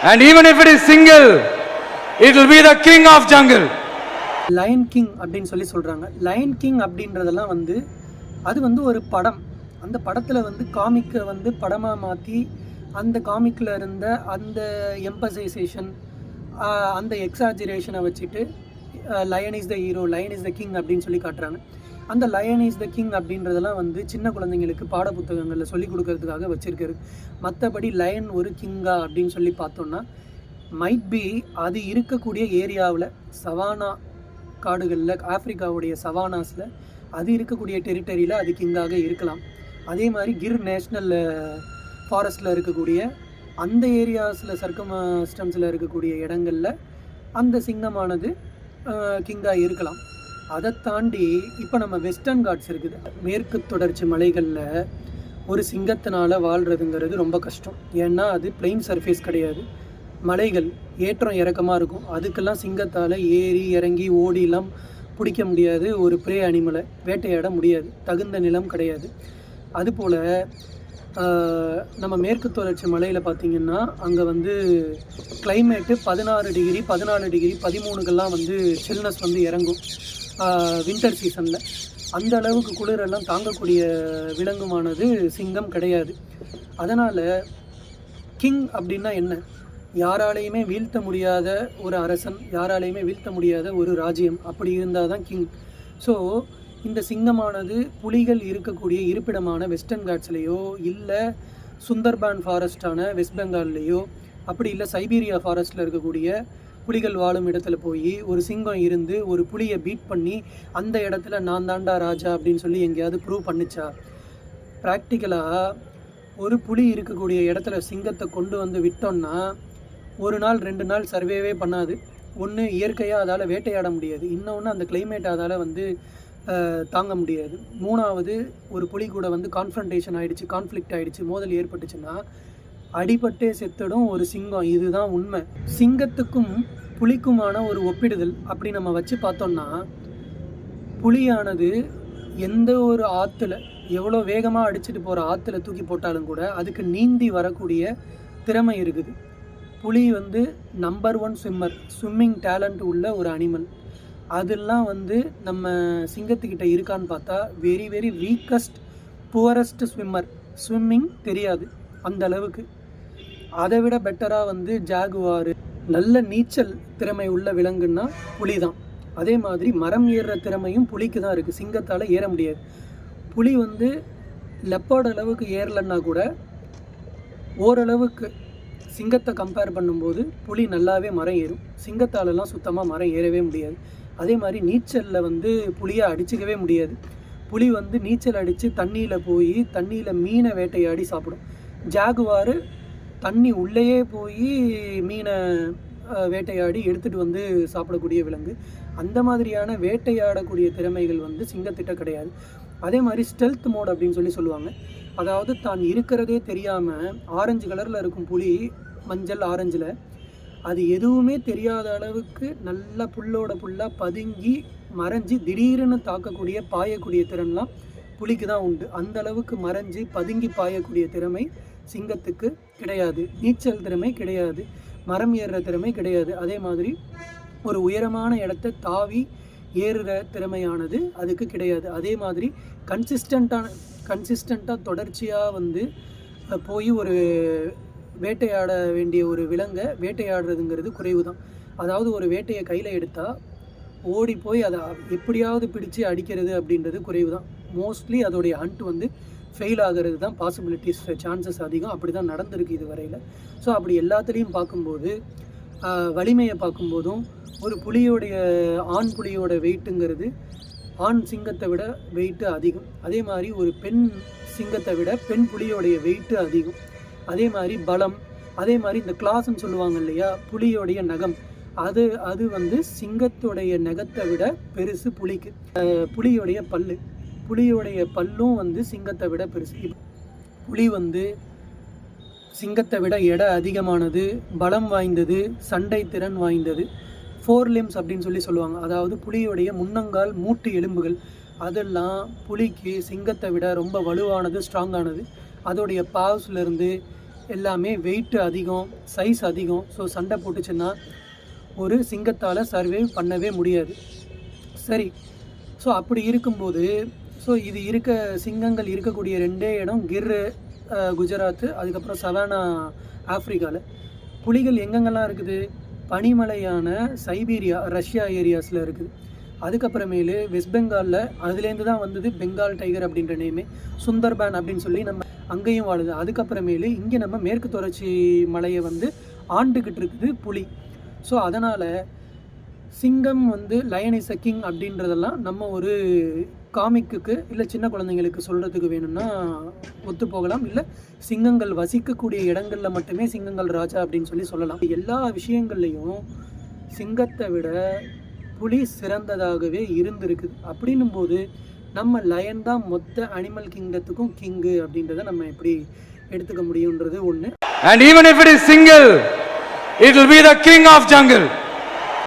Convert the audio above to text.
And even if it is single, it will be the king of jungle. Lion king அப்படின்னு சொல்கிறாங்க. Line king அப்படின்றதெல்லாம் வந்து அது வந்து ஒரு படம். அந்த படத்தில் வந்து காமிக்கை வந்து படமாக மாற்றி அந்த காமிக்கில் இருந்த அந்த எம்பசைசேஷன் அந்த எக்ஸாஜரேஷனை வச்சுட்டு line is the hero, line is the king அப்படின்னு சொல்லி காட்டுறாங்க. அந்த லயன் இஸ் த கிங் அப்படின்றதெல்லாம் வந்து சின்ன குழந்தைங்களுக்கு பாட புத்தகங்களில் சொல்லி கொடுக்கறதுக்காக வச்சுருக்காரு. மற்றபடி லயன் ஒரு கிங்கா அப்படின்னு சொல்லி பார்த்தோன்னா மைட் பி அது இருக்கக்கூடிய ஏரியாவில் சவானா காடுகளில் ஆஃப்ரிக்காவுடைய சவானாஸில் அது இருக்கக்கூடிய டெரிட்டரியில் அது கிங்காக இருக்கலாம். அதே மாதிரி கிர் நேஷ்னல் ஃபாரஸ்ட்டில் இருக்கக்கூடிய அந்த ஏரியாஸில் சர்க்கம்ஸ்டன்ஸில் இருக்கக்கூடிய இடங்களில் அந்த சிங்கமானது கிங்காக இருக்கலாம். அதை தாண்டி இப்போ நம்ம வெஸ்டர்ன் காட்ஸ் இருக்குது, மேற்கு தொடர்ச்சி மலைகளில் ஒரு சிங்கத்தினால் வாழ்கிறதுங்கிறது ரொம்ப கஷ்டம். ஏன்னா அது பிளெயின் சர்ஃபேஸ் கிடையாது, மலைகள் ஏற்றம் இறக்கமாக இருக்கும். அதுக்கெல்லாம் சிங்கத்தால் ஏறி இறங்கி ஓடிலாம் பிடிக்க முடியாது, ஒரு ப்ரே அனிமலை வேட்டையாட முடியாது, தகுந்த நிலம் கிடையாது. அதுபோல் நம்ம மேற்கு தொடர்ச்சி மலையில் பார்த்திங்கன்னா அங்கே வந்து கிளைமேட்டு 16 டிகிரி 14 டிகிரி 13க்கெல்லாம் வந்து சில்னஸ் வந்து இறங்கும் வின்டர் சீசனில். அந்த அளவுக்கு குளிரெல்லாம் தாங்கக்கூடிய விலங்குமானது சிங்கம் கிடையாது. அதனால் கிங் அப்படின்னா என்ன? யாராலையுமே வீழ்த்த முடியாத ஒரு அரசன், யாராலையுமே வீழ்த்த முடியாத ஒரு ராஜ்யம், அப்படி இருந்தால் தான் கிங். ஸோ இந்த சிங்கமானது புலிகள் இருக்கக்கூடிய இருப்பிடமான வெஸ்டர்ன் காட்ஸ்லேயோ இல்லை சுந்தர்பான் ஃபாரஸ்டான வெஸ்ட் பெங்கால்லையோ அப்படி இல்லை சைபீரியா ஃபாரஸ்ட்டில் இருக்கக்கூடிய புலிகள் வாழும் இடத்துல போய் ஒரு சிங்கம் இருந்து ஒரு புலியை பீட் பண்ணி அந்த இடத்துல நான் தாண்டா ராஜா அப்படின்னு சொல்லி எங்கேயாவது ப்ரூவ் பண்ணிச்சா? ப்ராக்டிக்கலாக ஒரு புலி இருக்கக்கூடிய இடத்துல சிங்கத்தை கொண்டு வந்து விட்டோன்னா ஒரு நாள் 2 நாள் சர்வேவே பண்ணாது. ஒன்று இயற்கையாக அதால் வேட்டையாட முடியாது, இன்னொன்று அந்த கிளைமேட் அதால் வந்து தாங்க முடியாது. 3வது ஒரு புலி கூட வந்து கான்ஃபரன்டேஷன் ஆகிடுச்சு, கான்ஃப்ளிக்ட் ஆகிடுச்சு, மோதல் ஏற்பட்டுச்சுன்னா அடிபட்டே செத்துடும் ஒரு சிங்கம். இதுதான் உண்மை. சிங்கத்துக்கும் புலிக்குமான ஒரு ஒப்பிடுதல் அப்படி நம்ம வச்சு பார்த்தோம்னா புலியானது எந்த ஒரு ஆற்றுல எவ்வளோ வேகமாக அடிச்சுட்டு போகிற ஆற்றுல தூக்கி போட்டாலும் கூட அதுக்கு நீந்தி வரக்கூடிய திறமை இருக்குது. புலி வந்து நம்பர் 1 ஸ்விம்மர், ஸ்விம்மிங் டேலண்ட் உள்ள ஒரு அனிமல். அதெல்லாம் வந்து நம்ம சிங்கத்துக்கிட்ட இருக்கான்னு பார்த்தா very very weakest poorest swimmer, swimming தெரியாது அந்த அளவுக்கு. அதை விட பெட்டராக வந்து ஜாகுவார், நல்ல நீச்சல் திறமை உள்ள விலங்குன்னா புலி தான். அதே மாதிரி மரம் ஏறுற திறமையும் புலிக்கு தான் இருக்குது, சிங்கத்தால் ஏற முடியாது. புலி வந்து லெப்பர்ட் அளவுக்கு ஏறலைன்னா கூட ஓரளவுக்கு சிங்கத்தை கம்பேர் பண்ணும்போது புலி நல்லாவே மரம் ஏறும். சிங்கத்தாலெல்லாம் சுத்தமாக மரம் ஏறவே முடியாது. அதே மாதிரி நீச்சலில் வந்து புலியை அடிச்சிக்கவே முடியாது. புலி வந்து நீச்சல் அடித்து தண்ணியில் போய் தண்ணியில் மீனை வேட்டையாடி சாப்பிடும். ஜாகுவார் தண்ணி உள்ளேயே போய் மீனை வேட்டையாடி எடுத்துகிட்டு வந்து சாப்பிடக்கூடிய விலங்கு. அந்த மாதிரியான வேட்டையாடக்கூடிய திறமைகள் வந்து சிங்கத்திட்ட கிடையாது. அதே மாதிரி ஸ்டெல்த் மோட் அப்படின்னு சொல்லுவாங்க. அதாவது தான் இருக்கிறதே தெரியாமல் ஆரஞ்சு கலரில் இருக்கும் புலி, மஞ்சள் ஆரஞ்சில், அது எதுவுமே தெரியாத அளவுக்கு நல்லா புல்லோட புல்லாக பதுங்கி மறைஞ்சி திடீர்னு தாக்கக்கூடிய பாயக்கூடிய திறன்லாம் புலிக்கு தான் உண்டு. அந்த அளவுக்கு மறைஞ்சி பதுங்கி பாயக்கூடிய திறமை சிங்கத்துக்கு கிடையாது. நீச்சல் திறமை கிடையாது, மரம் ஏறுற திறமை கிடையாது. அதே மாதிரி ஒரு உயரமான இடத்த தாவி ஏறுற திறமையானது அதுக்கு கிடையாது. அதே மாதிரி கன்சிஸ்டண்ட்டாக தொடர்ச்சியாக வந்து போய் ஒரு வேட்டையாட வேண்டிய ஒரு விலங்கை வேட்டையாடுறதுங்கிறது குறைவு தான். அதாவது ஒரு வேட்டையை கையில் எடுத்தால் ஓடி போய் அதை எப்படியாவது பிடிச்சி அடிக்கிறது அப்படின்றது குறைவு தான். மோஸ்ட்லி அதோடைய ஹண்ட் வந்து ஃபெயில் ஆகிறது தான் பாசிபிலிட்டிஸ், சான்சஸ் அதிகம். அப்படி தான் நடந்திருக்கு இது வரையில். ஸோ அப்படி எல்லாத்துலேயும் பார்க்கும்போது வலிமையை பார்க்கும்போதும் ஒரு புலியோடைய ஆண் புலியோட வெயிட்டுங்கிறது ஆண் சிங்கத்தை விட வெயிட்டு அதிகம். அதே மாதிரி ஒரு பெண் சிங்கத்தை விட பெண் புலியோடைய வெயிட்டு அதிகம். அதே மாதிரி பலம், அதே மாதிரி இந்த கிளாஸ்ன்னு சொல்லுவாங்க இல்லையா, புலியோடைய நகம், அது வந்து சிங்கத்துடைய நகத்தை விட பெருசு புலிக்கு. புலியோடைய பல்லும் வந்து சிங்கத்தை விட பெருசு. புலி வந்து சிங்கத்தை விட எடை அதிகமானது, பலம் வாய்ந்தது, சண்டை திறன் வாய்ந்தது. 4 limbs அப்படின்னு சொல்லுவாங்க. அதாவது புலியோடைய முன்னங்கால், மூட்டு எலும்புகள் அதெல்லாம் புலிக்கு சிங்கத்தை விட ரொம்ப வலுவானது, ஸ்ட்ராங்கானது. அதோடைய பாவ்ஸ்லேருந்து எல்லாமே வெயிட் அதிகம், சைஸ் அதிகம். ஸோ சண்டை போட்டுச்சுன்னா ஒரு சிங்கத்தால் சர்வே பண்ணவே முடியாது. சரி, ஸோ அப்படி இருக்கும்போது ஸோ இது சிங்கங்கள் இருக்கக்கூடிய 2 இடம் கிர் குஜராத், அதுக்கப்புறம் சவானா ஆஃப்ரிக்காவில். புலிகள் எங்கெங்கெல்லாம் இருக்குது? பனிமலையான சைபீரியா ரஷ்யா ஏரியாஸில் இருக்குது. அதுக்கப்புறமேலு வெஸ்ட் பெங்காலில் அதுலேருந்து தான் வந்தது பெங்கால் டைகர் அப்படின்ற நேமே. சுந்தர்பான் அப்படின்னு சொல்லி நம்ம அங்கேயும் வாழுது. அதுக்கப்புறமேலு இங்கே நம்ம மேற்கு தொடர்ச்சி மலையை வந்து ஆண்டுக்கிட்டு இருக்குது புலி. ஸோ அதனால் சிங்கம் வந்து லயன் இஸ் அ கிங் அப்படின்றதெல்லாம் நம்ம ஒரு காமிக்குக்கு இல்லை சின்ன குழந்தைங்களுக்கு சொல்கிறதுக்கு வேணும்னா ஒத்து போகலாம். இல்லை சிங்கங்கள் வசிக்கக்கூடிய இடங்களில் மட்டுமே சிங்கங்கள் ராஜா அப்படின்னு சொல்லலாம். எல்லா விஷயங்கள்லையும் சிங்கத்தை விட புலி சிறந்ததாகவே இருந்திருக்குது. அப்படின்னும் போது நம்ம லயன் தான் மொத்த அனிமல் கிங்டத்துக்கும் கிங்கு அப்படின்றத நம்ம எப்படி எடுத்துக்க முடியுன்றது ஒன்று. And even if it is single, it will be the king of jungle.